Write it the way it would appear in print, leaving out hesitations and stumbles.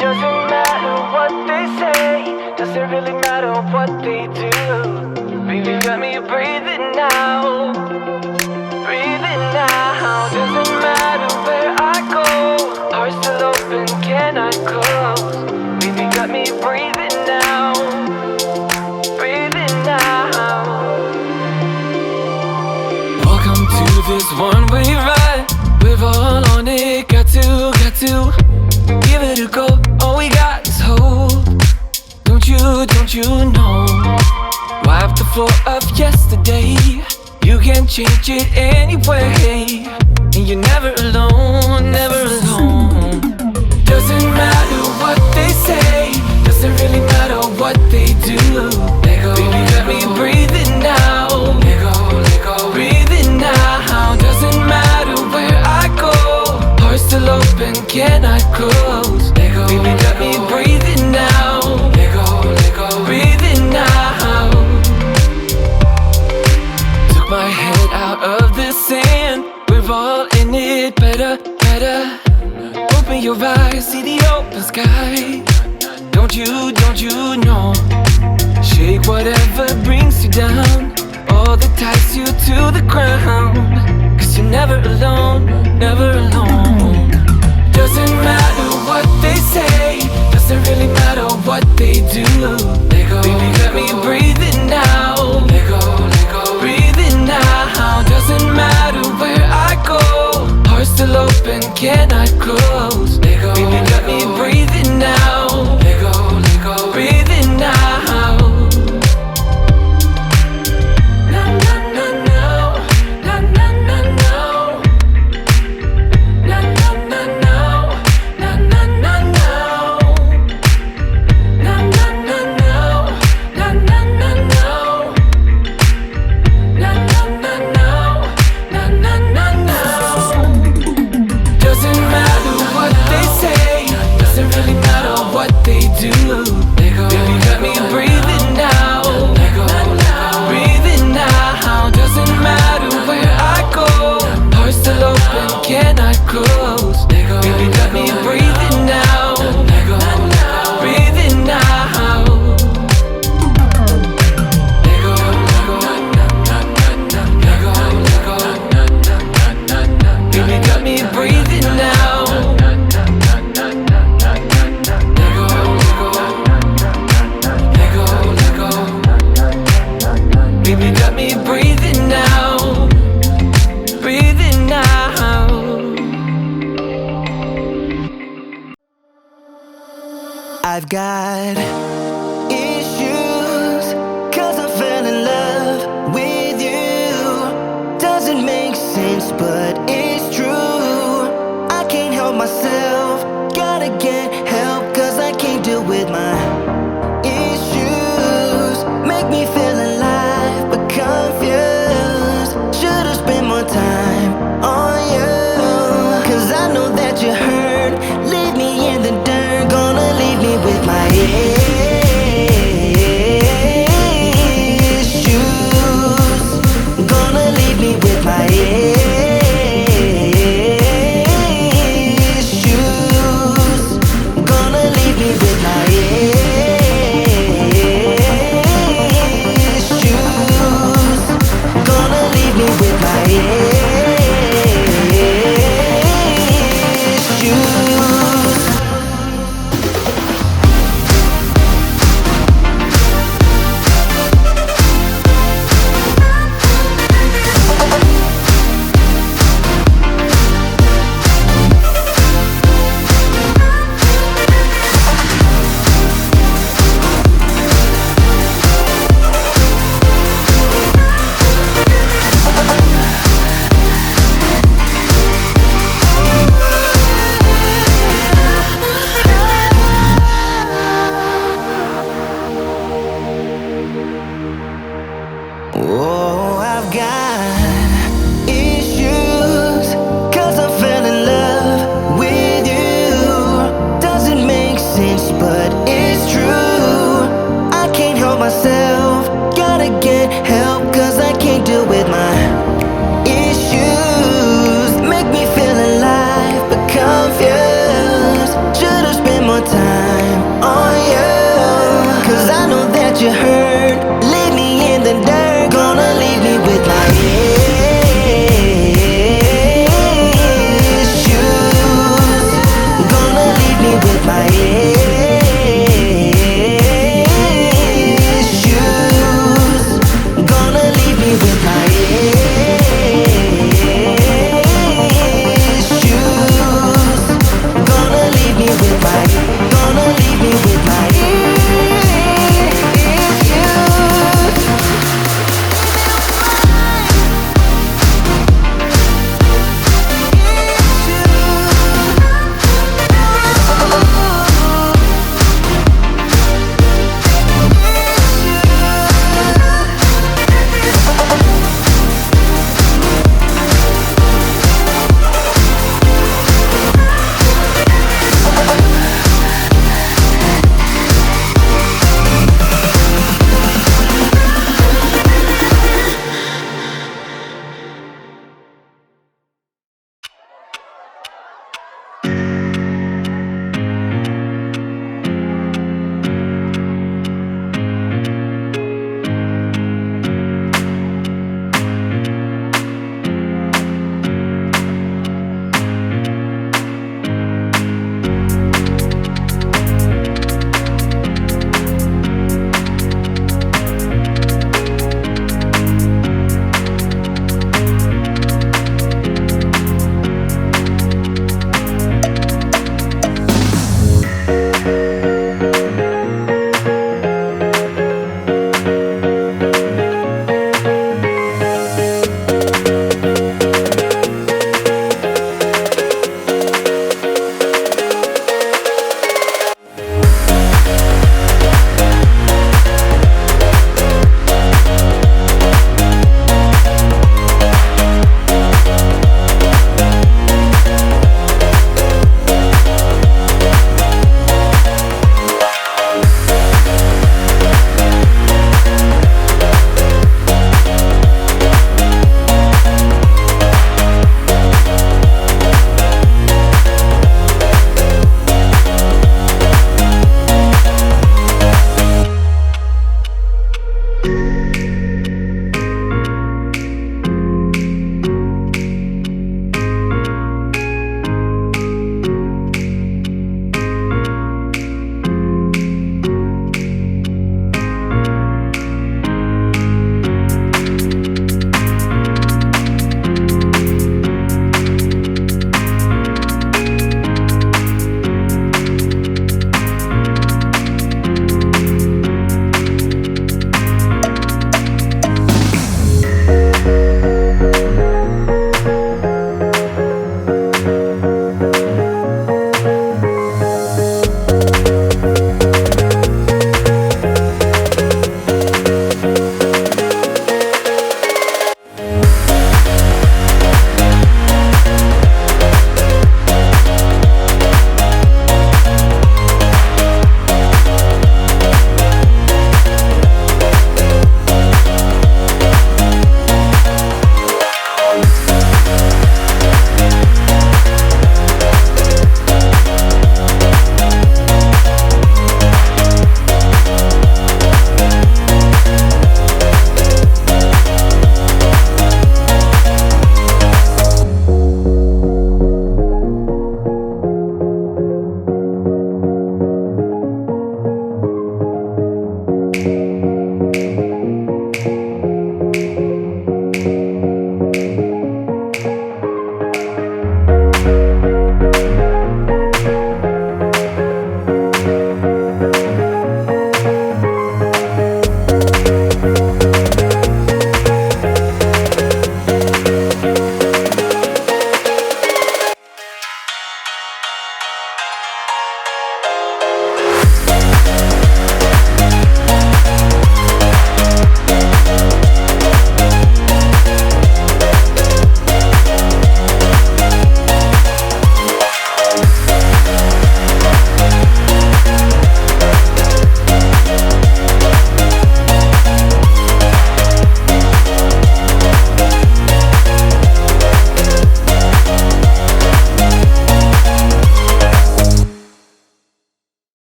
Doesn't matter what they say, doesn't really matter what they do. Baby, got me breathing now, breathing now. Doesn't matter where I go, heart still open, cannot close. Baby, got me breathing now, breathing now. Welcome to this one-way ride. We're all on it, got to give it a go. All we got is hope. Don't you know? Wipe the floor of yesterday. You can change it anyway. And you're never alone, never alone. Doesn't matter what they say, doesn't really matter what they do. Let go, baby, got me breathing now. Let go, breathing now. Doesn't matter where I go, heart still open, cannot close. Let go, baby, got me breathing now. Let go, breathing now. Took my head out of the sand. We're all in it, better. Open your eyes, see the open sky. Don't you know? Shake whatever brings you down, all that ties you to the ground. Cause you're never alone, never alone. Doesn't matter what they say, doesn't really matter what they do. Let go, baby, got me breathing now. Let go, breathing now. Doesn't matter where I go, heart still open, cannot close. Let go, baby, got me breathing now. Let go, breathing now. Na na na no, na na na no, na na na no, na na na no, na na na no, na na na no, na na na no, na na na no. Doesn't matter what they say, doesn't really matter what they do. Let go, baby, got me breathing now. Let go, breathing now. Doesn't matter where I go, heart still open, cannot close. Let go, baby, got me breathing now. Let go, breathing now. Let go, baby, got me breathing now. Baby, got me breathing now, breathing now. I've got